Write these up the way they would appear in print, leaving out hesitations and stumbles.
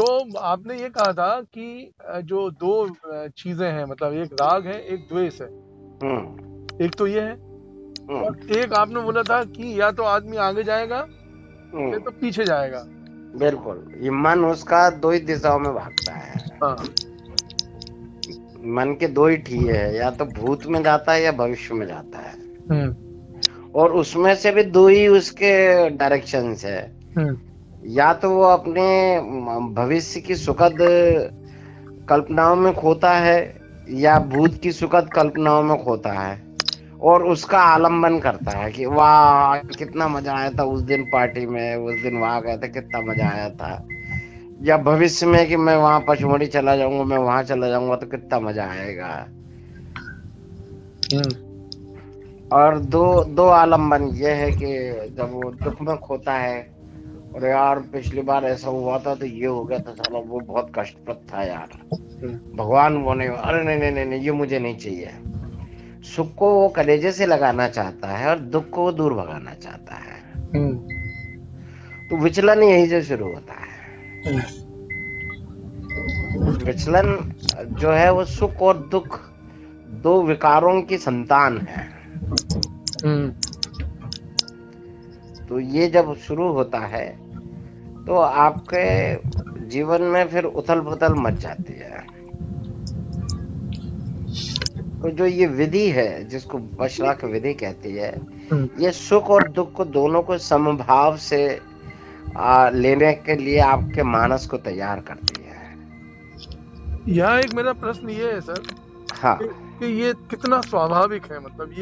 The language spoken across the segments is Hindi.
तो आपने ये कहा था कि जो दो चीजें हैं, मतलब एक राग है, एक द्वेष है। एक तो ये है, और एक आपने बोला था कि या तो आदमी आगे जाएगा या तो पीछे जाएगा। बिल्कुल, ये मन उसका दो ही दिशाओं में भागता है। हाँ। मन के दो ही ठिए है, या तो भूत में जाता है या भविष्य में जाता है, और उसमें से भी दो ही उसके डायरेक्शंस है। या तो वो अपने भविष्य की सुखद कल्पनाओं में खोता है, या भूत की सुखद कल्पनाओं में खोता है, और उसका आलम्बन करता है कि वाह कितना मजा आया था उस दिन पार्टी में, उस दिन वहां गए थे, कितना मजा आया था। या भविष्य में कि मैं वहां पचमढ़ी चला जाऊंगा, मैं वहां चला जाऊंगा तो कितना मजा आएगा। और दो दो आलम्बन ये है कि जब वो दुख में खोता है, और यार पिछली बार ऐसा हुआ था तो ये हो गया था, साला वो बहुत कष्टप्रद था यार, भगवान वो नहीं, अरे नहीं नहीं नहीं नहीं, ये मुझे नहीं चाहिए। सुख को वो कलेजे से लगाना चाहता है और दुख को वो दूर भगाना चाहता है। तो विचलन यहीं से शुरू होता है। विचलन जो है वो सुख और दुख दो विकारों की संतान है। तो ये जब शुरू होता है तो आपके जीवन में फिर उथल पुथल मच जाती है। तो जो ये विधि है जिसको बशराक विधि कहती है, ये सुख और दुख को दोनों को समभाव से लेने के लिए आपके मानस को तैयार करती है। यहाँ एक मेरा प्रश्न ये है सर, हाँ, कि ये कितना स्वाभाविक है, मतलब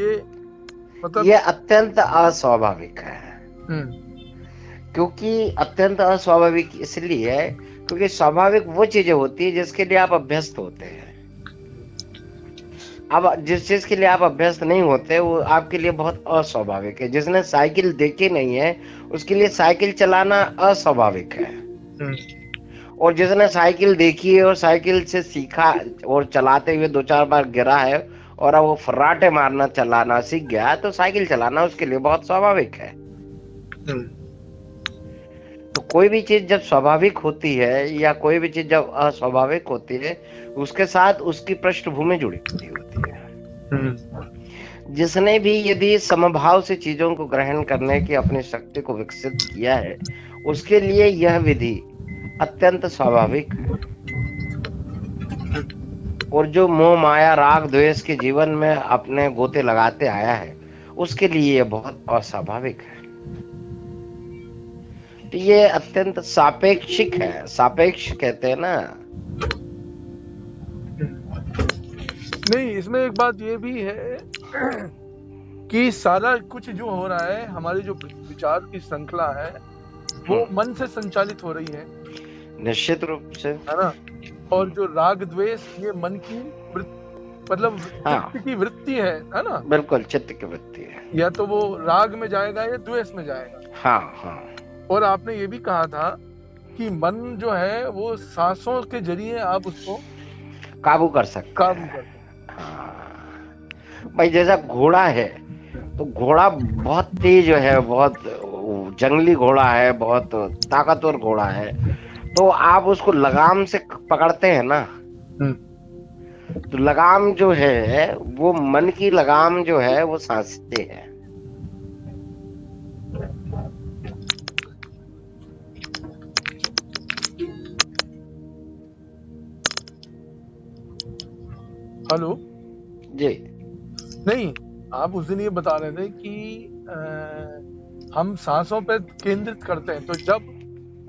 ये अत्यंत अस्वाभाविक है। क्योंकि अत्यंत अस्वाभाविक इसलिए है क्योंकि स्वाभाविक वो चीजें होती है जिसके लिए आप अभ्यस्त होते हैं। अब जिस चीज के लिए आप अभ्यस्त नहीं होते वो आपके लिए बहुत अस्वाभाविक है। जिसने साइकिल देखी नहीं है उसके लिए साइकिल चलाना अस्वाभाविक है, और जिसने साइकिल देखी है और साइकिल से सीखा और चलाते हुए दो चार बार गिरा है और अब वो फर्राटे मारना चलाना सीख गया तो साइकिल चलाना उसके लिए बहुत स्वाभाविक है। तो कोई भी चीज जब स्वाभाविक होती है या कोई भी चीज जब अस्वाभाविक होती है उसके साथ उसकी पृष्ठभूमि जुड़ी होती है। जिसने भी यदि समभाव से चीजों को ग्रहण करने की अपनी शक्ति को विकसित किया है उसके लिए यह विधि अत्यंत स्वाभाविक है। और जो मोह माया राग द्वेष के जीवन में अपने गोते लगाते आया है उसके लिए यह बहुत अस्वाभाविक है। तो ये अत्यंत सापेक्षिक है, सापेक्ष कहते हैं ना। नहीं, इसमें एक बात ये भी है कि सारा कुछ जो हो रहा है, हमारी जो विचार की श्रृंखला है वो मन से संचालित हो रही है, निश्चित रूप से, है ना। और जो राग द्वेष ये मन की मतलब चित्त की वृत्ति है ना। बिल्कुल चित्त की वृत्ति है, या तो वो राग में जाएगा या द्वेष में जाएगा। हाँ। और आपने ये भी कहा था कि मन जो है वो सांसों के जरिए आप उसको काबू कर सकते हैं। हाँ। भाई जैसा घोड़ा है तो घोड़ा बहुत तेज है, बहुत जंगली घोड़ा है, बहुत ताकतवर घोड़ा है, तो आप उसको लगाम से पकड़ते हैं ना। तो लगाम जो है वो मन की लगाम जो है वो सांसें है। हेलो जी। नहीं, आप उस दिन ये बता रहे थे कि हम सांसों पे केंद्रित करते हैं, तो जब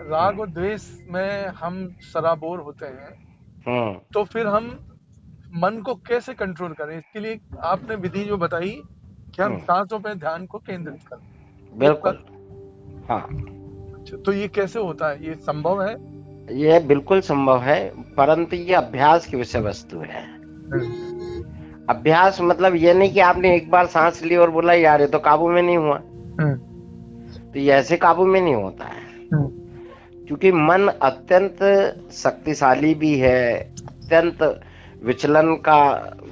राग और द्वेष में हम सराबोर होते हैं तो फिर हम मन को कैसे कंट्रोल करें? इसके लिए आपने विधि जो बताई कि हम सांसों पे ध्यान को केंद्रित करें। बिल्कुल, हाँ। तो ये कैसे होता है? ये संभव है? ये बिल्कुल संभव है, परंतु ये अभ्यास की विषय वस्तु है। अभ्यास मतलब ये नहीं कि आपने एक बार सांस ली और बोला यार ये तो काबू में नहीं हुआ, तो ये ऐसे काबू में नहीं होता है। क्योंकि मन अत्यंत शक्तिशाली भी है, अत्यंत विचलन का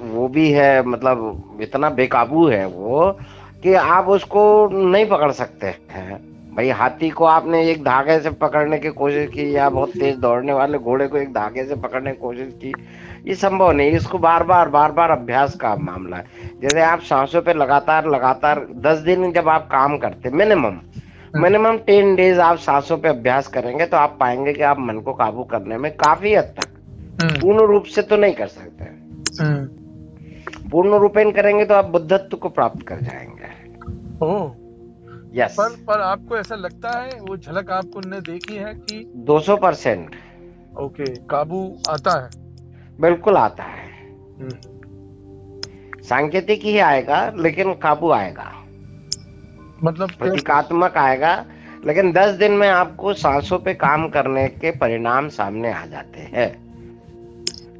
वो भी है, मतलब इतना बेकाबू है वो कि आप उसको नहीं पकड़ सकते हैं। भाई हाथी को आपने एक धागे से पकड़ने की कोशिश की या बहुत तेज दौड़ने वाले घोड़े को एक धागे से पकड़ने की कोशिश की, ये संभव नहीं। इसको बार बार अभ्यास का मामला है। जैसे आप सांसों पे लगातार 10 दिन जब आप काम करते, मिनिमम 10 डेज आप सांसों पे अभ्यास करेंगे तो आप पाएंगे कि आप मन को काबू करने में काफी हद तक, पूर्ण रूप से तो नहीं कर सकते, पूर्ण रूपेण करेंगे तो आप बुद्धत्व को प्राप्त कर जाएंगे। Oh yes. पर आपको ऐसा लगता है, वो झलक आपने देखी है कि 200% ओके काबू आता है? बिल्कुल आता है। सांकेतिक ही आएगा लेकिन काबू आएगा, मतलब प्रतीकात्मक आएगा, लेकिन 10 दिन में आपको सांसों पे काम करने के परिणाम सामने आ जाते हैं।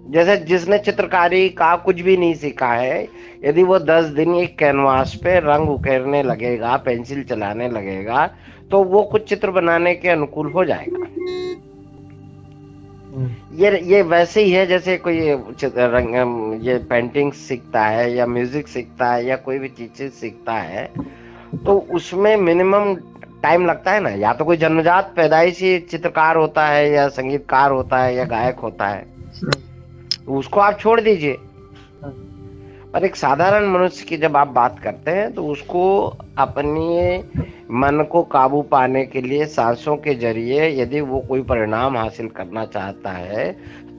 जैसे जिसने चित्रकारी का कुछ भी नहीं सीखा है, यदि वो 10 दिन एक कैनवास पे रंग उकेरने लगेगा, पेंसिल चलाने लगेगा, तो वो कुछ चित्र बनाने के अनुकूल हो जाएगा। ये वैसे ही है जैसे कोई ये पेंटिंग सीखता है या म्यूजिक सीखता है या कोई भी चीज सीखता है, तो उसमें मिनिमम टाइम लगता है ना। या तो कोई जन्मजात पैदाइशी चित्रकार होता है या संगीतकार होता है या गायक होता है, तो उसको आप छोड़ दीजिए। पर एक साधारण मनुष्य की जब आप बात करते हैं तो उसको अपने मन को काबू पाने के लिए सांसों के जरिए यदि वो कोई परिणाम हासिल करना चाहता है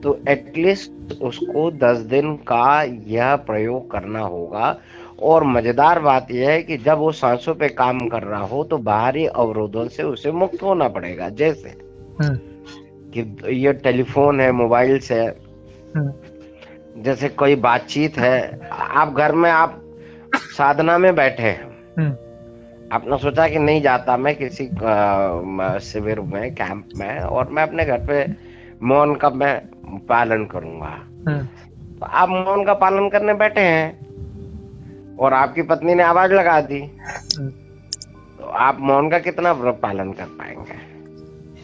तो एटलीस्ट उसको 10 दिन का यह प्रयोग करना होगा। और मजेदार बात यह है कि जब वो सांसों पे काम कर रहा हो तो बाहरी अवरोधों से उसे मुक्त होना पड़ेगा। जैसे कि ये टेलीफोन है, मोबाइल से, जैसे कोई बातचीत है, आप घर में आप साधना में बैठे हैं, आपने सोचा कि नहीं जाता मैं किसी शिविर में, कैंप में, और मैं अपने घर पे मौन का मैं पालन करूंगा। तो आप मौन का पालन करने बैठे हैं और आपकी पत्नी ने आवाज लगा दी, तो आप मौन का कितना पालन कर पाएंगे?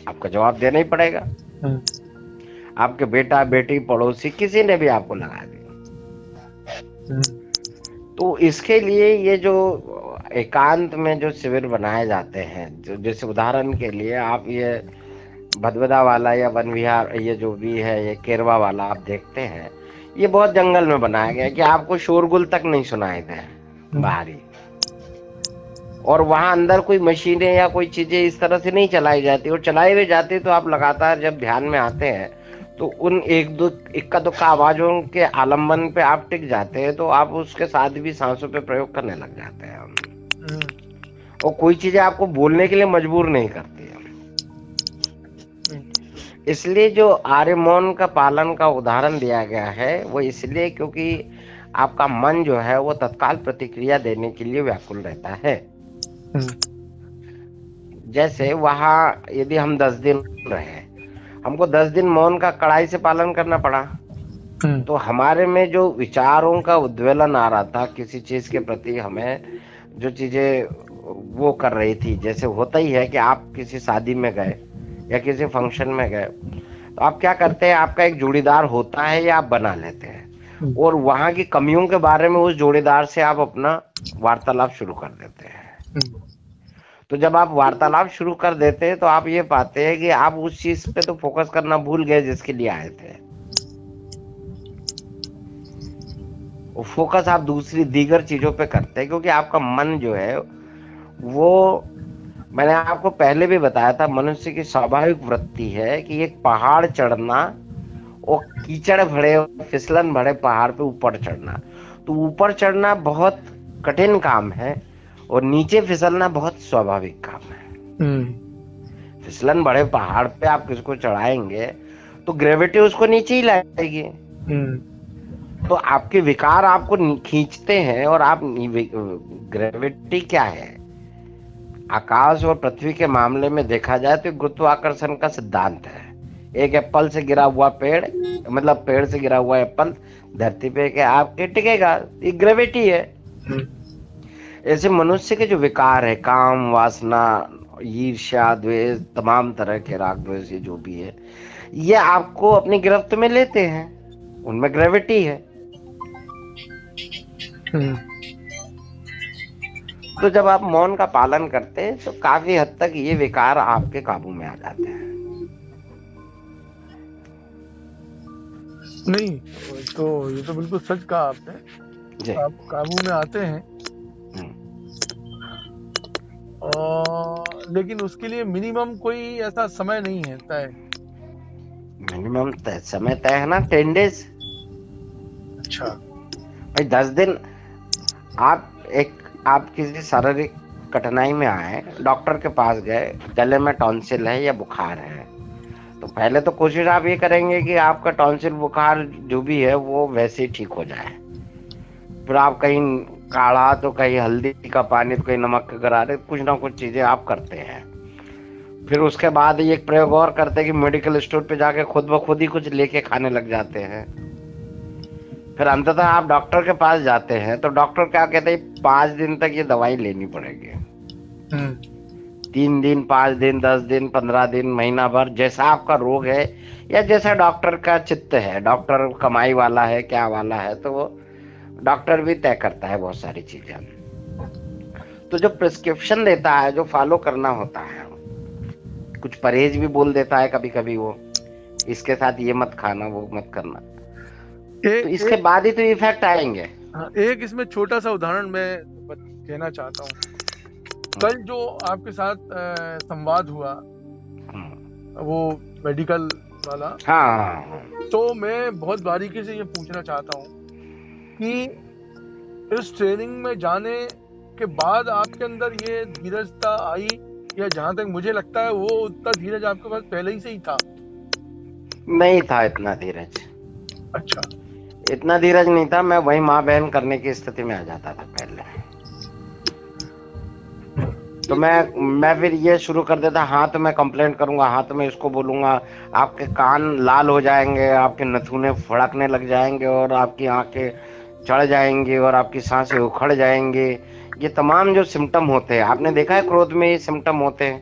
आपको जवाब देना ही पड़ेगा। आपके बेटा बेटी पड़ोसी किसी ने भी आपको लगा दी। तो इसके लिए ये जो एकांत में जो शिविर बनाए जाते हैं, जो जैसे उदाहरण के लिए आप ये भदभदा वाला या वन विहार ये जो भी है, ये केरवा वाला आप देखते हैं, ये बहुत जंगल में बनाया गया कि आपको शोरगुल तक नहीं सुनाई दे बाहरी, और वहां अंदर कोई मशीनें या कोई चीजें इस तरह से नहीं चलाई जाती, और चलाई भी जाती तो आप लगातार जब ध्यान में आते हैं तो उन इक्का दुक्का आवाजों के आलम्बन पे आप टिक जाते हैं, तो आप उसके साथ भी सांसों पे प्रयोग करने लग जाते हैं। और कोई चीजें आपको बोलने के लिए मजबूर नहीं करती है। इसलिए जो आर्य मौन का पालन का उदाहरण दिया गया है वो इसलिए क्योंकि आपका मन जो है वो तत्काल प्रतिक्रिया देने के लिए व्याकुल रहता है। जैसे वहां यदि हम 10 दिन रहे, हमको 10 दिन मौन का कड़ाई से पालन करना पड़ा, तो हमारे में जो विचारों का उद्वेलन आ रहा था किसी चीज के प्रति, हमें जो चीजें वो कर रही थी, जैसे होता ही है कि आप किसी शादी में गए या किसी फंक्शन में गए तो आप क्या करते हैं, आपका एक जोड़ीदार होता है या आप बना लेते हैं, और वहां की कमियों के बारे में उस जोड़ीदार से आप अपना वार्तालाप शुरू कर देते हैं। तो जब आप वार्तालाप शुरू कर देते हैं तो आप ये पाते हैं कि आप उस चीज पे तो फोकस करना भूल गए जिसके लिए आए थे, वो फोकस आप दूसरी दीगर चीजों पे करते हैं, क्योंकि आपका मन जो है वो, मैंने आपको पहले भी बताया था, मनुष्य की स्वाभाविक वृत्ति है कि एक पहाड़ चढ़ना और कीचड़ भरे फिसलन भरे पहाड़ पे ऊपर चढ़ना, तो ऊपर चढ़ना बहुत कठिन काम है और नीचे फिसलना बहुत स्वाभाविक काम है। फिसलन बड़े पहाड़ पे आप किसको चढ़ाएंगे तो ग्रेविटी उसको नीचे ही लाएगी, तो आपके विकार आपको खींचते हैं। और आप, ग्रेविटी क्या है, आकाश और पृथ्वी के मामले में देखा जाए तो गुरुत्वाकर्षण का सिद्धांत है। एक एप्पल से गिरा हुआ पेड़, मतलब पेड़ से गिरा हुआ एप्पल धरती पे के आपके टिकेगा, ये ग्रेविटी है। ऐसे मनुष्य के जो विकार है, काम, वासना, ईर्ष्या, द्वेष, तमाम तरह के राग द्वेष ये जो भी है, ये आपको अपनी गिरफ्त में लेते हैं, उनमें ग्रेविटी है। तो जब आप मौन का पालन करते हैं तो काफी हद तक ये विकार आपके काबू में आ जाते हैं। नहीं तो ये तो बिल्कुल सच कहा आपने, आप काबू में आते हैं। और लेकिन उसके लिए मिनिमम कोई ऐसा समय नहीं है तय? मिनिमम समय तय है ना, 10 days। अच्छा भाई 10 दिन आप किसी शारीरिक कठिनाई में आए, डॉक्टर के पास गए, गले में टॉन्सिल है या बुखार है, तो पहले तो कोशिश आप ये करेंगे कि आपका टॉन्सिल बुखार जो भी है वो वैसे ही ठीक हो जाए। फिर आप कहीं काढ़ा, तो कहीं हल्दी का पानी, तो कहीं नमक का गरारे, कुछ ना कुछ चीजें आप करते हैं। फिर उसके बाद एक प्रयोग और करते हैं कि मेडिकल स्टोर पे जाके खुद ब खुद ही कुछ लेके खाने लग जाते हैं। फिर अंततः आप डॉक्टर के पास जाते हैं तो डॉक्टर क्या कहते हैं, 5 दिन तक ये दवाई लेनी पड़ेगी। 3 दिन, 5 दिन, 10 दिन, 15 दिन, महीना भर, जैसा आपका रोग है या जैसा डॉक्टर का चित्त है। डॉक्टर कमाई वाला है, क्या वाला है, तो वो डॉक्टर भी तय करता है बहुत सारी चीजें। तो जो प्रिस्क्रिप्शन देता है, जो फॉलो करना होता है, कुछ परहेज भी बोल देता है कभी कभी, वो इसके साथ ये मत खाना, वो मत करना, तो इसके बाद ही तो इफेक्ट आएंगे। एक इसमें छोटा सा उदाहरण मैं देना चाहता हूँ। कल जो आपके साथ संवाद हुआ, वो मेडिकल वाला, हाँ, तो मैं बहुत बारीकी से ये पूछना चाहता हूँ कि इस ट्रेनिंग में जाने के बाद आपके अंदर ये धीरजता आई, या जहां तक मुझे लगता है वो उतना धीरज आपके पास पहले ही से ही था? नहीं था इतना धीरज। अच्छा, इतना धीरज नहीं था। मैं वही माँ बहन करने की स्थिति में आ जाता था पहले। तो मैं फिर ये शुरू कर देता, हाँ तो मैं कंप्लेंट करूंगा, हाँ तो मैं इसको बोलूंगा, आपके कान लाल हो जाएंगे, आपके नथुने फड़कने लग जाएंगे, और आपकी आंखें चढ़ जाएंगी, और आपकी सांसें उखड़ जाएंगे। ये तमाम जो सिम्टम होते हैं, आपने देखा है क्रोध में ये सिम्टम होते हैं।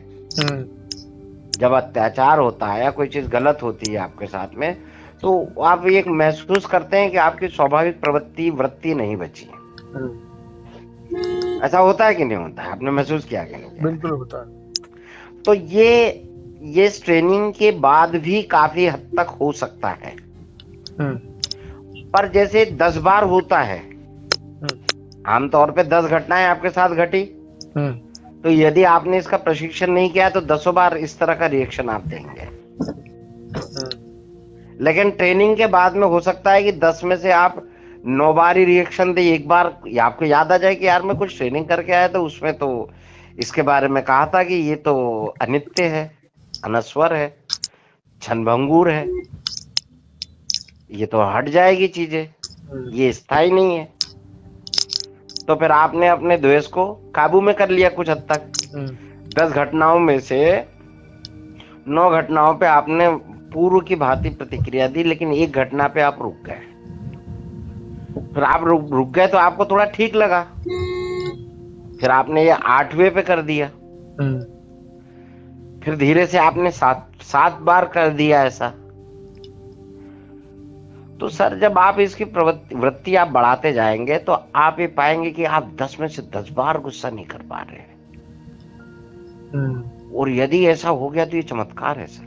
जब अत्याचार होता है या कोई चीज गलत होती है आपके साथ में, तो आप ये महसूस करते हैं कि आपकी स्वाभाविक वृत्ति नहीं बची। ऐसा होता है कि नहीं होता है? आपने महसूस किया कि नहीं? बिल्कुल होता है। तो ये ट्रेनिंग के बाद भी काफी हद तक हो सकता है, पर जैसे 10 बार होता है, आमतौर पे 10 घटनाएं आपके साथ घटी, तो यदि आपने इसका प्रशिक्षण नहीं किया तो 10 बार इस तरह का रिएक्शन आप देंगे। लेकिन ट्रेनिंग के बाद में हो सकता है कि 10 में से आप 9 बार ही रिएक्शन दे। एक बार आपको याद आ जाए कि यार मैं कुछ ट्रेनिंग करके आया तो उसमें तो इसके बारे में कहा था कि ये तो अनित्य है, अनस्वर है, क्षणभंगुर है, ये तो हट जाएगी चीजें, ये स्थायी नहीं है। तो फिर आपने अपने द्वेष को काबू में कर लिया कुछ हद तक। 10 घटनाओं में से 9 घटनाओं पे आपने पूर्व की भांति प्रतिक्रिया दी, लेकिन एक घटना पे आप रुक गए। फिर आप रुक गए तो आपको थोड़ा ठीक लगा, फिर आपने ये 8वें पे कर दिया, फिर धीरे से आपने 7 बार कर दिया ऐसा। तो सर जब आप इसकी वृत्ति आप बढ़ाते जाएंगे तो आप ये पाएंगे कि आप 10 में से 10 बार गुस्सा नहीं कर पा रहे हैं। और यदि ऐसा हो गया तो ये चमत्कार है सर,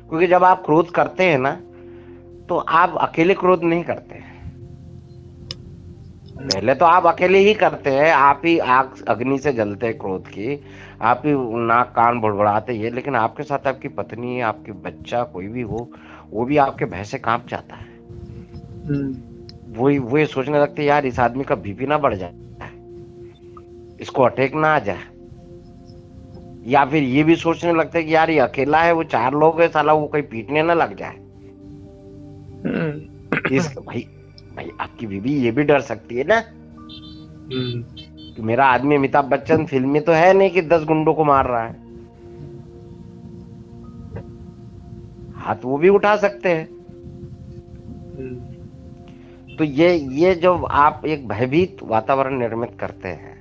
क्योंकि जब आप क्रोध करते हैं ना तो आप अकेले क्रोध नहीं करते हैं। पहले तो आप अकेले ही करते हैं, आप ही आग अग्नि से जलते हैं क्रोध की, आप ही नाक कान बुड़बुड़ाते हैं, लेकिन आपके साथ आपकी पत्नी, आपकी बच्चा, कोई भी हो, वो भी आपके भय से कांप जाता है। वो ये सोचने लगते यार इस आदमी का बीपी ना बढ़ जाए, इसको अटैक ना आ जाए, या फिर ये भी सोचने लगते हैं कि यार ये अकेला है, वो 4 लोग है, साला वो कोई पीटने ना लग जाए। भाई आपकी बीबी ये भी डर सकती है ना कि मेरा आदमी अमिताभ बच्चन फिल्म में तो है नहीं कि 10 गुंडों को मार रहा है, हाथ वो भी उठा सकते हैं। तो ये जो आप एक भयभीत वातावरण निर्मित करते हैं,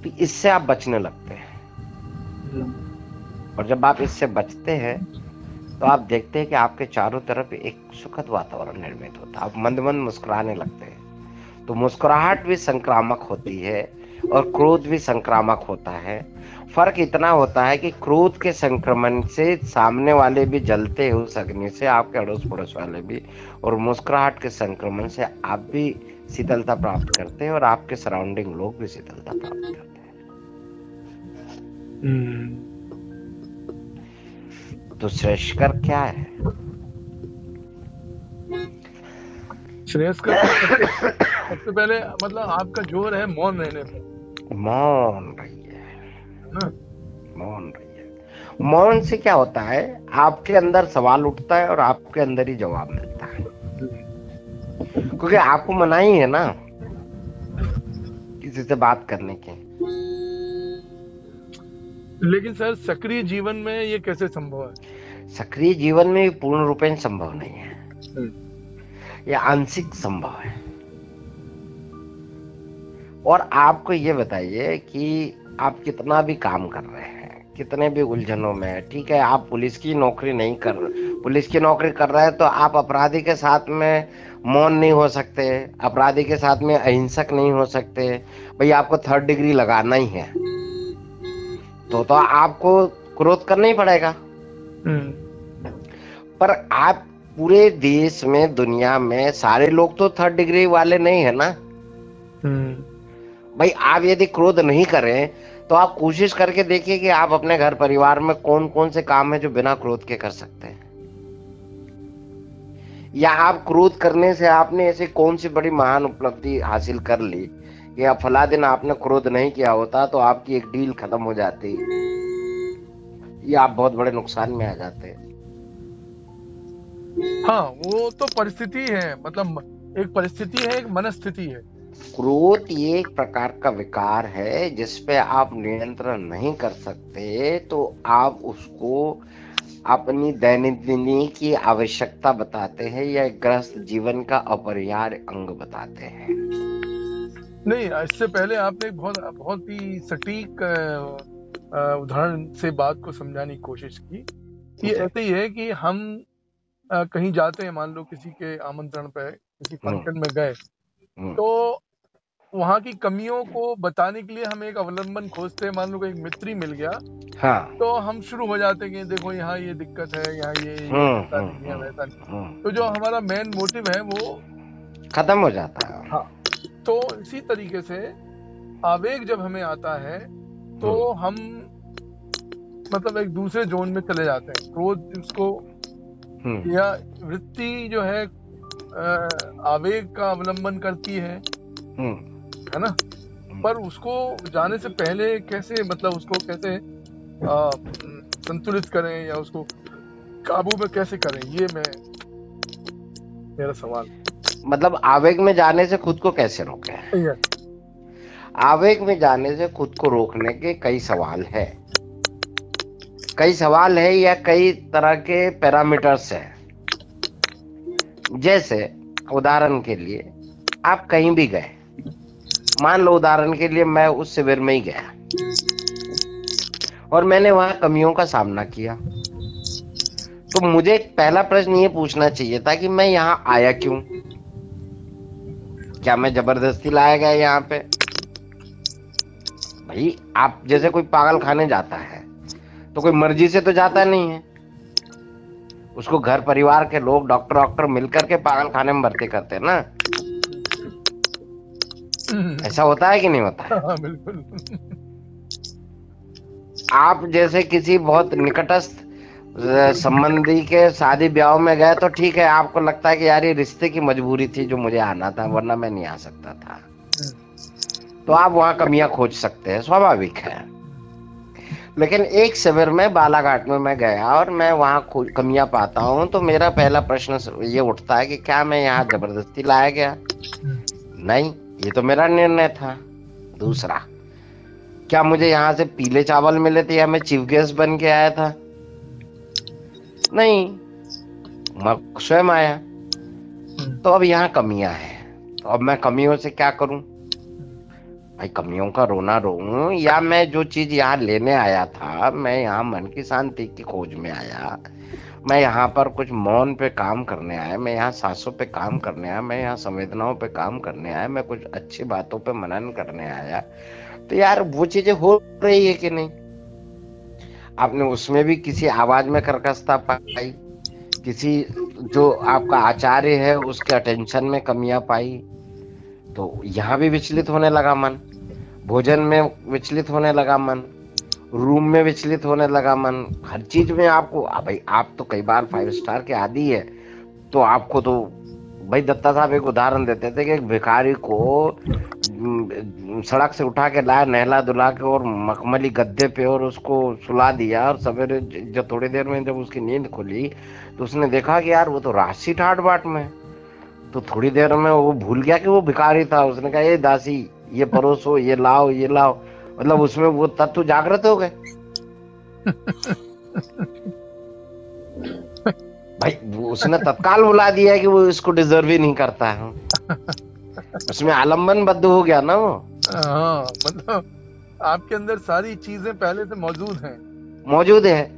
तो इससे आप बचने लगते हैं। और जब आप इससे बचते हैं तो आप देखते हैं कि आपके चारों तरफ एक सुखद वातावरण निर्मित होता है, आप मंद मंद मुस्कुराने लगते हैं। तो मुस्कुराहट भी संक्रामक होती है और क्रोध भी संक्रामक होता है। फर्क इतना होता है कि क्रोध के संक्रमण से सामने वाले भी जलते हैं उस अग्नि से, आपके अड़ोस पड़ोस वाले भी, और मुस्कुराहट के संक्रमण से आप भी शीतलता प्राप्त करते हैं और आपके सराउंडिंग लोग भी शीतलता प्राप्त करते हैं। तो श्रेयस्कर क्या है? श्रेयस्कर सबसे पहले मतलब आपका जोर है मौन रहने पर। मौन रहिए, मौन रहिए। मौन से क्या होता है, आपके अंदर सवाल उठता है और आपके अंदर ही जवाब मिलता है, क्योंकि आपको मनाही है ना किसी से बात करने की। लेकिन सर सक्रिय जीवन में ये कैसे संभव है? सक्रिय जीवन में पूर्ण रूपेण संभव नहीं है, यह आंशिक संभव है। और आपको ये बताइए कि आप कितना भी काम कर रहे हैं, कितने भी उलझनों में, ठीक है, आप पुलिस की नौकरी नहीं कर रहे, पुलिस की नौकरी कर रहे हैं तो आप अपराधी के साथ में मौन नहीं हो सकते, अपराधी के साथ में अहिंसक नहीं हो सकते। भाई आपको 3rd डिग्री लगाना ही है तो आपको क्रोध करना ही पड़ेगा। पर आप पूरे देश में, दुनिया में सारे लोग तो 3rd डिग्री वाले नहीं है ना। भाई आप यदि क्रोध नहीं करें तो आप कोशिश करके देखिए कि आप अपने घर परिवार में कौन कौन से काम है जो बिना क्रोध के कर सकते हैं, या आप क्रोध करने से आपने ऐसी कौन सी बड़ी महान उपलब्धि हासिल कर ली कि आप फला दिन आपने क्रोध नहीं किया होता तो आपकी एक डील खत्म हो जाती या आप बहुत बड़े नुकसान में आ जाते। हाँ, वो तो परिस्थिति है, मतलब एक परिस्थिति है, एक मनस्थिति है। क्रोध ये एक प्रकार का विकार है जिसपे आप नियंत्रण नहीं कर सकते, तो आप उसको अपनी दैनंदिनी की आवश्यकता बताते हैं या ग्रस्त जीवन का अपरिहार्य अंग बताते हैं। नहीं, इससे पहले आपने बहुत ही सटीक उदाहरण से बात को समझाने की कोशिश की। ये ऐसे ही है कि हम कहीं जाते हैं, मान लो किसी के आमंत्रण पे, किसी फंक्शन में गए, तो वहाँ की कमियों को बताने के लिए हम एक अवलंबन खोजते हैं। मान लो कोई एक मित्र ही मिल गया, हाँ, तो हम शुरू हो जाते हैं कि देखो यहाँ ये दिक्कत है, यहाँ ये ऐसा नहीं है, वैसा नहीं। तो जो हमारा मेन मोटिव है वो खत्म हो जाता है। हाँ, तो इसी तरीके से आवेग जब हमें आता है तो हम मतलब एक दूसरे जोन में चले जाते हैं। क्रोध उसको या वृत्ति जो है आवेग का अवलंबन करती है ना, पर उसको जाने से पहले कैसे, मतलब उसको कैसे संतुलित करें या उसको काबू में कैसे करें, ये मेरा सवाल। मतलब आवेग में जाने से खुद को कैसे रोकें? आवेग में जाने से खुद को रोकने के कई सवाल है या कई तरह के पैरामीटर्स हैं। जैसे उदाहरण के लिए आप कहीं भी गए, मान लो उदाहरण के लिए मैं उस शिविर में ही गया और मैंने वहां कमियों का सामना किया, तो मुझे पहला प्रश्न ये पूछना चाहिए था कि मैं यहाँ आया क्यों? क्या मैं जबरदस्ती लाया गया यहाँ पे? भाई आप जैसे कोई पागल खाने जाता है तो कोई मर्जी से तो जाता नहीं है, उसको घर परिवार के लोग, डॉक्टर मिलकर के पागल खाने में भर्ती करते हैं ना। ऐसा होता है कि नहीं होता है? हाँ, बिल्कुल। आप जैसे किसी बहुत निकटस्थ संबंधी के शादी ब्याह में गए तो ठीक है, आपको लगता है कि यार ये रिश्ते की मजबूरी थी जो मुझे आना था, वरना मैं नहीं आ सकता था, तो आप वहां कमियां खोज सकते हैं, स्वाभाविक है। लेकिन एक शिविर में बालाघाट में मैं गया और मैं वहां कमियां पाता हूं, तो मेरा पहला प्रश्न ये उठता है कि क्या मैं यहाँ जबरदस्ती लाया गया? नहीं, ये तो मेरा निर्णय था। दूसरा, क्या मुझे यहाँ से पीले चावल मिले थे या मैं चीफ गेस्ट बन के आया था? नहीं, मैं स्वयं आया। तो अब यहाँ कमियां हैं, तो अब मैं कमियों से क्या करूं? भाई कमियों का रोना रोऊं, या मैं जो चीज यहाँ लेने आया था, मैं यहाँ मन की शांति की खोज में आया, मैं यहाँ पर कुछ मौन पे काम करने आया, मैं यहाँ सांसों पे काम करने आया, मैं यहाँ संवेदनाओं पे काम करने आया, मैं कुछ अच्छी बातों पे मनन करने आया, तो यार वो चीजें हो रही है कि नहीं? आपने उसमें भी किसी आवाज में कर्कशता पाई, किसी जो आपका आचार्य है उसके अटेंशन में कमियां पाई, तो यहाँ भी विचलित होने लगा मन, भोजन में विचलित होने लगा मन, रूम में विचलित होने लगा मन, हर चीज में आपको। भाई आप तो कई बार 5 स्टार के आदी है, तो आपको तो भाई दत्ता साहब एक उदाहरण देते थे कि एक भिखारी को सड़क से उठा के लाया, नहला धुला के और मखमली गद्दे पे और उसको सुला दिया, और सवेरे जब थोड़ी देर में जब उसकी नींद खुली तो उसने देखा कि यार वो तो राशि ठाट बाट में। तो थोड़ी देर में वो भूल गया कि वो भिखारी था, उसने कहा ये दासी ये परोसो, ये लाओ ये लाओ, मतलब उसमें वो तत्व जागृत हो गए। भाई उसने तत्काल बुला दिया कि वो इसको डिजर्व ही नहीं करता है, उसमें आलम्बन बद्ध हो गया ना वो। हाँ, मतलब आपके अंदर सारी चीजें पहले से मौजूद है।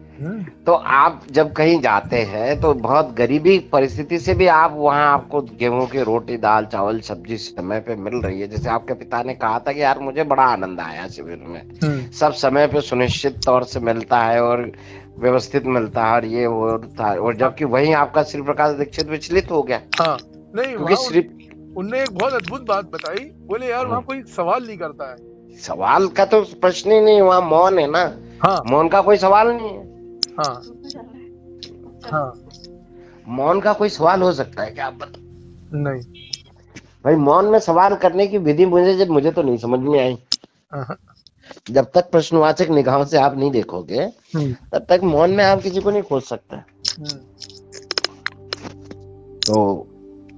तो आप जब कहीं जाते हैं तो बहुत गरीबी परिस्थिति से भी आप वहां, आपको गेहूं की रोटी दाल चावल सब्जी समय पे मिल रही है। जैसे आपके पिता ने कहा था कि यार मुझे बड़ा आनंद आया शिविर में, सब समय पे सुनिश्चित तौर से मिलता है और व्यवस्थित मिलता है, और ये वो था। और जबकि वहीं आपका श्री प्रकाश दीक्षित विचलित हो गया। हाँ, नहीं क्योंकि उनने एक बहुत अद्भुत बात बताई, बोले यार वहाँ कोई सवाल नहीं करता है। सवाल का तो प्रश्न ही नहीं, वहाँ मौन है ना। हाँ, मौन का कोई सवाल नहीं है। हाँ, हाँ, मौन का कोई सवाल हो सकता है क्या? आप बता। नहीं भाई मौन में सवाल करने की विधि मुझे तो नहीं समझ में आई। जब तक प्रश्नवाचक निगाहों से आप नहीं देखोगे तब तक मौन में आप किसी को नहीं खोज सकते। तो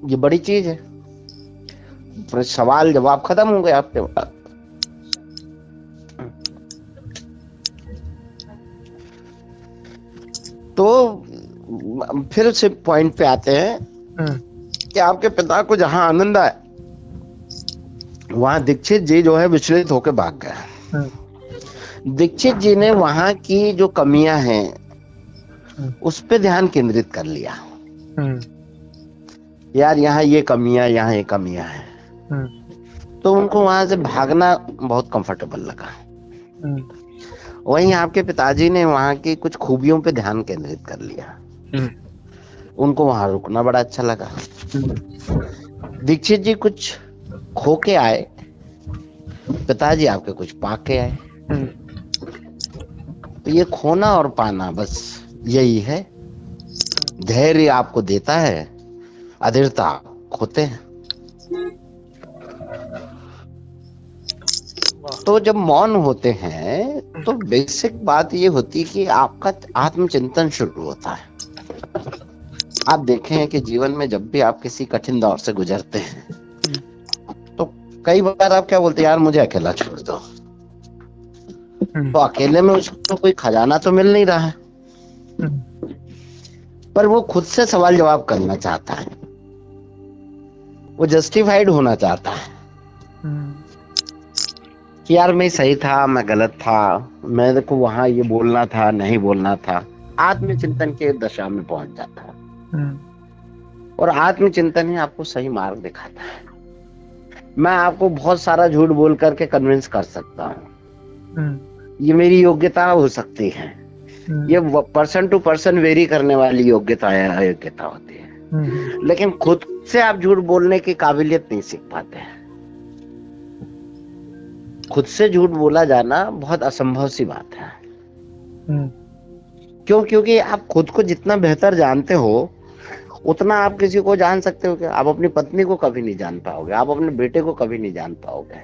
ये बड़ी चीज है। सवाल जवाब खत्म हो गए आपके पास। तो फिर से पॉइंट पे आते हैं कि आपके पिता को जहां आनंद आए वहां दीक्षित जी जो है विचलित होकर भाग गए। दीक्षित जी ने वहां की जो कमियां हैं उस पे ध्यान केंद्रित कर लिया। यार यहाँ ये कमियां, यहाँ ये कमियां हैं। तो उनको वहां से भागना बहुत कंफर्टेबल लगा। वहीं आपके पिताजी ने वहां की कुछ खूबियों पे ध्यान केंद्रित कर लिया। उनको वहां रुकना बड़ा अच्छा लगा। दीक्षित जी कुछ खो के आए, पिताजी आपके कुछ पा के आए। तो ये खोना और पाना बस यही है। धैर्य आपको देता है, अधीरता खोते हैं। तो जब मौन होते हैं तो बेसिक बात ये होती है कि आपका आत्मचिंतन शुरू होता है। आप देखें कि जीवन में जब भी आप किसी कठिन दौर से गुजरते हैं तो कई बार आप क्या बोलते हैं, यार मुझे अकेला छोड़ दो। तो अकेले में उसको कोई खजाना तो मिल नहीं रहा है, पर वो खुद से सवाल जवाब करना चाहता है, वो जस्टिफाइड होना चाहता है कि यार मैं सही था, मैं गलत था, मेरे को वहां ये बोलना था, नहीं बोलना था। आत्मचिंतन के दशा में पहुंच जाता है। और आत्मचिंतन ही आपको सही मार्ग दिखाता है। मैं आपको बहुत सारा झूठ बोल करके कन्विंस कर सकता हूँ, ये मेरी योग्यता हो सकती है। ये पर्सन टू पर्सन वेरी करने वाली योग्यता होती है। लेकिन खुद से आप झूठ बोलने की काबिलियत नहीं सीख पाते हैं। खुद से झूठ बोला जाना बहुत असंभव सी बात है। क्यों? क्योंकि आप खुद को जितना बेहतर जानते हो उतना आप किसी को जान सकते हो। क्या आप अपनी पत्नी को कभी नहीं जान पाओगे, आप अपने बेटे को कभी नहीं जान पाओगे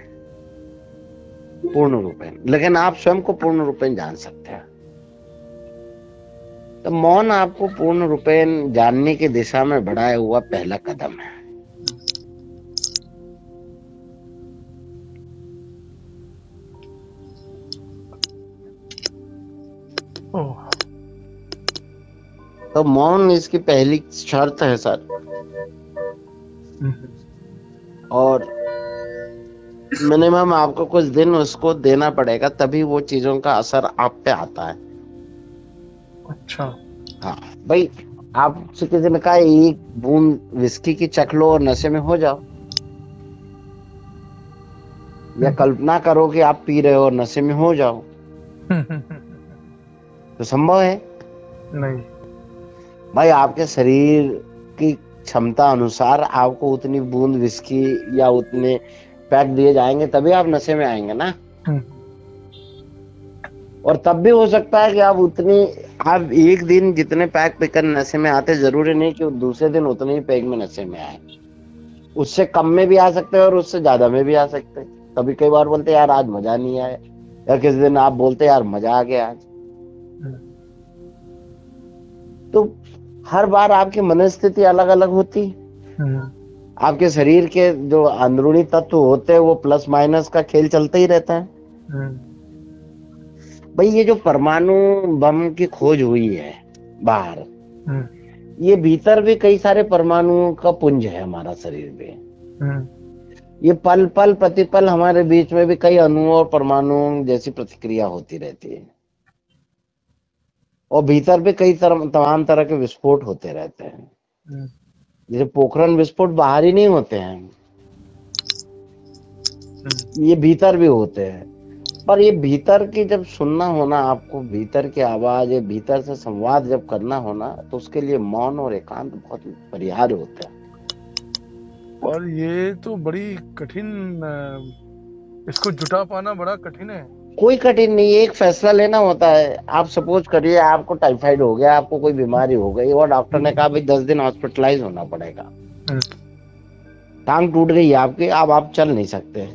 पूर्ण रूपेण, लेकिन आप स्वयं को पूर्ण रूपेण जान सकते हैं। तो मौन आपको पूर्ण रूपेण जानने की दिशा में बढ़ाया हुआ पहला कदम है। तो मौन इसकी पहली शर्त है सर। और मिनिमम आपको कुछ दिन उसको देना पड़ेगा, तभी वो चीजों का असर आप पे आता है। अच्छा। हाँ भाई, आपसे किसी ने कहा एक बूंद विस्की की चख लो और नशे में हो जाओ, या कल्पना करो कि आप पी रहे हो और नशे में हो जाओ, तो संभव है? नहीं भाई आपके शरीर की क्षमता अनुसार आपको उतनी बूंद विस्की या उतने पैक दिए जाएंगे, तभी आप नशे में आएंगे ना। और तब भी हो सकता है कि आप एक दिन जितने पैक पीकर नशे में आते, जरूरी नहीं कि दूसरे दिन उतने ही पैक में नशे में आए। उससे कम में भी आ सकते हैं और उससे ज्यादा में भी आ सकते हैं। कभी कई बार बोलते यार आज मजा नहीं आया, या किसी दिन आप बोलते यार मजा आ गया आज। तो हर बार आपकी मनस्थिति अलग अलग होती है। आपके शरीर के जो अंदरूनी तत्व होते हैं वो प्लस माइनस का खेल चलता ही रहता है। भाई ये जो परमाणु बम की खोज हुई है बाहर, ये भीतर भी कई सारे परमाणुओं का पुंज है हमारा शरीर में। ये पल पल प्रतिपल हमारे बीच में भी कई अणुओं और परमाणुओं जैसी प्रतिक्रिया होती रहती है, और भीतर भी कई तमाम तरह के विस्फोट होते रहते हैं। जैसे पोखरण विस्फोट बाहर ही नहीं होते हैं, ये भीतर भी होते हैं। पर ये भीतर की जब सुनना होना, आपको भीतर की आवाज, ये भीतर से संवाद जब करना होना, तो उसके लिए मौन और एकांत बहुत परिहार्य होता है। और ये तो बड़ी कठिन, इसको जुटा पाना बड़ा कठिन है। कोई कठिन नहीं, एक फैसला लेना होता है। आप सपोज करिए आपको टाइफाइड हो गया, आपको कोई बीमारी हो गई और डॉक्टर ने कहा भाई 10 दिन हॉस्पिटलाइज होना पड़ेगा। टांग टूट गई आपकी, अब आप चल नहीं सकते,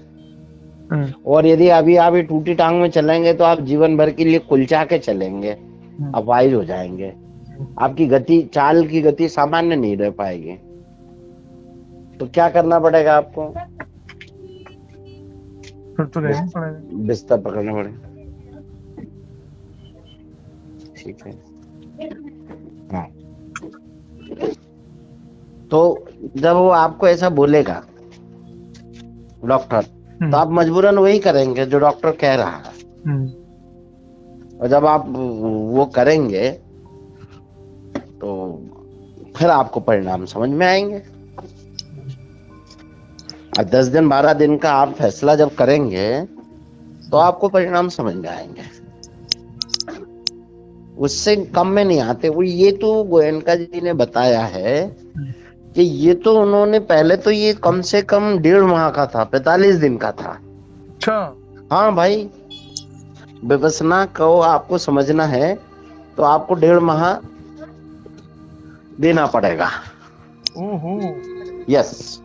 और यदि अभी आप ये टूटी टांग में चलेंगे तो आप जीवन भर के लिए कुलचा के चलेंगे, अपाहिज हो जाएंगे। आपकी गति, चाल की गति सामान्य नहीं रह पाएगी। तो क्या करना पड़ेगा आपको? फिर तो रहना पड़ेगा, बिस्तर पकड़ना पड़ेगा। ठीक है, हाँ। तो जब वो आपको ऐसा बोलेगा डॉक्टर, तो आप मजबूरन वही करेंगे जो डॉक्टर कह रहा है। और जब आप वो करेंगे तो फिर आपको परिणाम समझ में आएंगे। और 10 दिन 12 दिन का आप फैसला जब करेंगे तो आपको परिणाम समझ में आएंगे, उससे कम में नहीं आते। वो ये तो गोयनका जी ने बताया है कि ये तो उन्होंने पहले तो ये कम से कम 1.5 माह का था, 45 दिन का था। अच्छा, हाँ भाई, विपश्यना को आपको समझना है तो आपको 1.5 माह देना पड़ेगा। यस।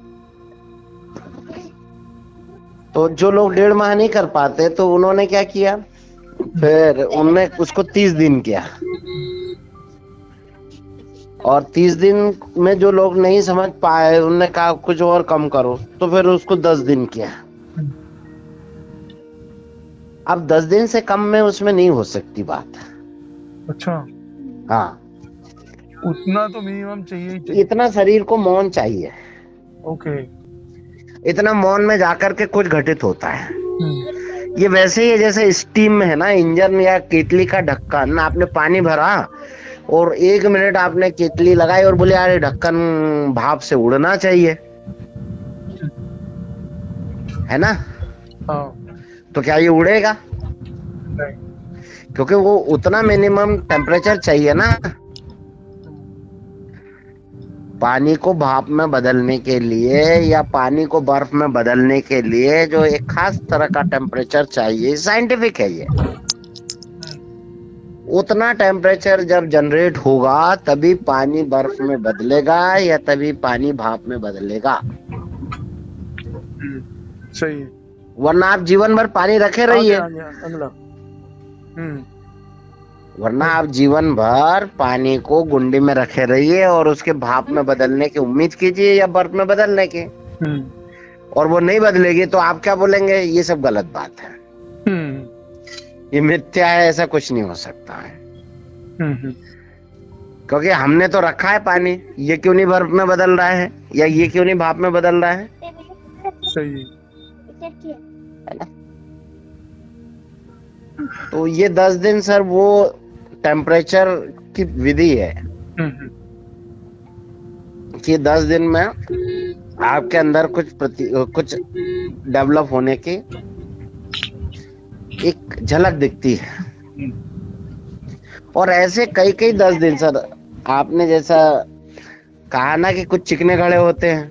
तो जो लोग 1.5 माह नहीं कर पाते तो उन्होंने क्या किया, फिर उन्होंने उसको 30 दिन किया, और 30 दिन में जो लोग नहीं समझ पाए उन्होंने कहा कुछ और कम करो, तो फिर उसको 10 दिन किया। अब 10 दिन से कम में उसमें नहीं हो सकती बात। अच्छा, हाँ, उतना तो मिनिमम चाहिए। इतना शरीर को मौन चाहिए। ओके। इतना मौन में जाकर के कुछ घटित होता है। ये वैसे ही है जैसे स्टीम में है ना, इंजन या केतली का ढक्कन, आपने पानी भरा और 1 मिनट आपने केतली लगाई और बोले यार ढक्कन भाप से उड़ना चाहिए, है ना? हाँ। तो क्या ये उड़ेगा? नहीं, क्योंकि वो उतना मिनिमम टेम्परेचर चाहिए ना। पानी को भाप में बदलने के लिए या पानी को बर्फ में बदलने के लिए जो एक खास तरह का टेम्परेचर चाहिए, साइंटिफिक है ये। उतना टेम्परेचर जब जनरेट होगा तभी पानी बर्फ में बदलेगा या तभी पानी भाप में बदलेगा। सही है। वरना आप जीवन भर पानी रखे रहिए, अगला। वरना आप जीवन भर पानी को गुंडी में रखे रहिए और उसके भाप में बदलने की उम्मीद कीजिए या बर्फ में बदलने की, और वो नहीं बदलेगी तो आप क्या बोलेंगे? ये सब गलत बात है, ये मिथ्या है, ऐसा कुछ नहीं हो सकता है। क्योंकि हमने तो रखा है पानी, ये क्यों नहीं बर्फ में बदल रहा है या ये क्यों नहीं भाप में बदल रहा है? सही है ना? तो ये 10 दिन सर वो टेम्परेचर की विधि है कि 10 दिन में आपके अंदर कुछ डेवलप होने की एक झलक दिखती है। और ऐसे कई 10 दिन सर, आपने जैसा कहा ना कि कुछ चिकने घड़े होते हैं,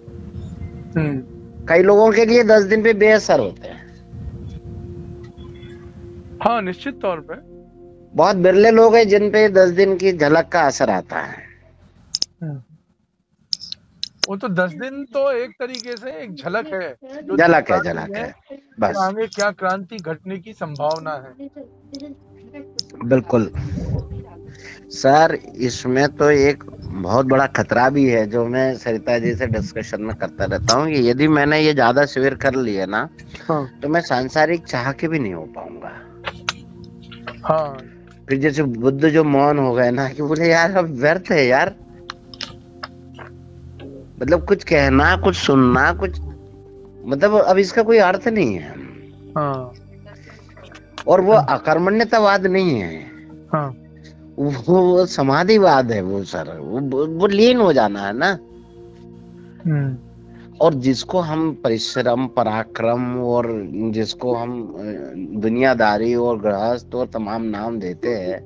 कई लोगों के लिए 10 दिन पे बेअसर होते हैं। हाँ, निश्चित तौर पे बहुत बिरले लोग हैं जिन पे 10 दिन की झलक का असर आता है। वो तो 10 दिन तो एक तरीके से एक झलक है, झलक है बस। आगे क्या क्रांति घटने की संभावना है। बिल्कुल सर, इसमें तो एक बहुत बड़ा खतरा भी है जो मैं सरिता जी से डिस्कशन में करता रहता हूँ कि यदि मैंने ये ज्यादा शिविर कर लिए ना, तो मैं सांसारिक चाह के भी नहीं हो पाऊंगा। हाँ, फिर जैसे बुद्ध जो मौन हो गए ना कि बोले यार अब व्यर्थ है यार, मतलब कुछ कहना, कुछ सुनना, कुछ मतलब अब इसका कोई अर्थ नहीं है। हाँ, और वो अकर्मण्यतावाद नहीं है। हाँ, वो समाधिवाद है वो सर, वो लीन हो जाना है ना। और जिसको हम परिश्रम, पराक्रम और जिसको हम दुनियादारी और गृहस्थ और तमाम नाम देते हैं,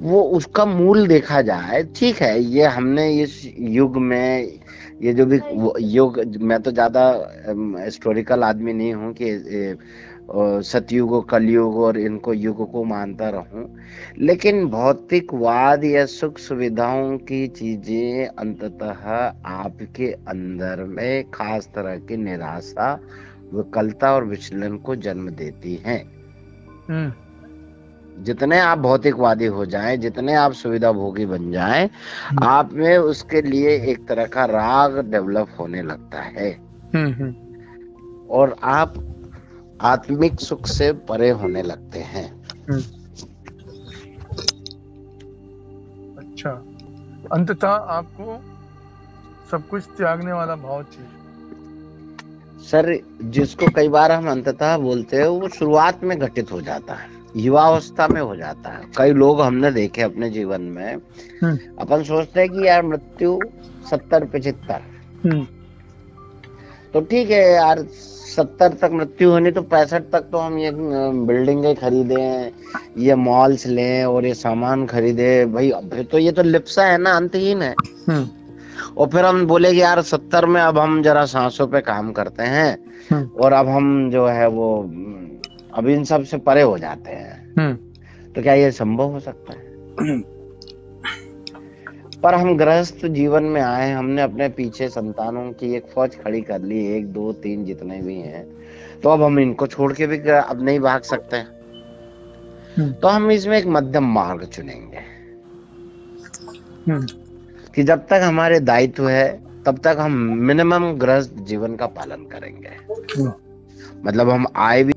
वो उसका मूल देखा जाए, ठीक है, ये हमने इस युग में ये जो भी युग, मैं तो ज्यादा हिस्टोरिकल आदमी नहीं हूँ कि सतयुग और कलयुग और इनको युग को मानता रहूं, लेकिन भौतिकवाद या सुख सुविधाओं की चीजें अंततः आपके अंदर में खास तरह की निराशा, विकलता और विचलन को जन्म देती हैं। जितने आप भौतिकवादी हो जाएं, जितने आप सुविधा भोगी बन जाएं, आप में उसके लिए एक तरह का राग डेवलप होने लगता है और आप आत्मिक सुख से परे होने लगते हैं। अच्छा, अंततः आपको सब कुछ त्यागने वाला भाव चाहिए। सर, जिसको कई बार हम अंततः बोलते हैं, वो शुरुआत में घटित हो जाता है, युवावस्था में हो जाता है। कई लोग हमने देखे अपने जीवन में, अपन सोचते हैं कि यार मृत्यु 70-75, तो ठीक है यार, 70 तक मृत्यु होनी तो 65 तक तो हम ये बिल्डिंगें खरीदें, ये मॉल्स लें और ये सामान खरीदे भाई, फिर तो ये तो लिप्सा है ना, अंतहीन है। और फिर हम बोले कि यार 70 में अब हम जरा सांसों पे काम करते हैं और अब हम जो है वो अब इन सब से परे हो जाते हैं। तो क्या ये संभव हो सकता है? पर हम गृहस्थ जीवन में आए, हमने अपने पीछे संतानों की एक फौज खड़ी कर ली, 1 2 3 जितने भी हैं, तो अब हम इनको छोड़ के भी अब नहीं भाग सकते हैं। तो हम इसमें एक मध्यम मार्ग चुनेंगे कि जब तक हमारे दायित्व है तब तक हम मिनिमम गृहस्थ जीवन का पालन करेंगे। मतलब हम आए भी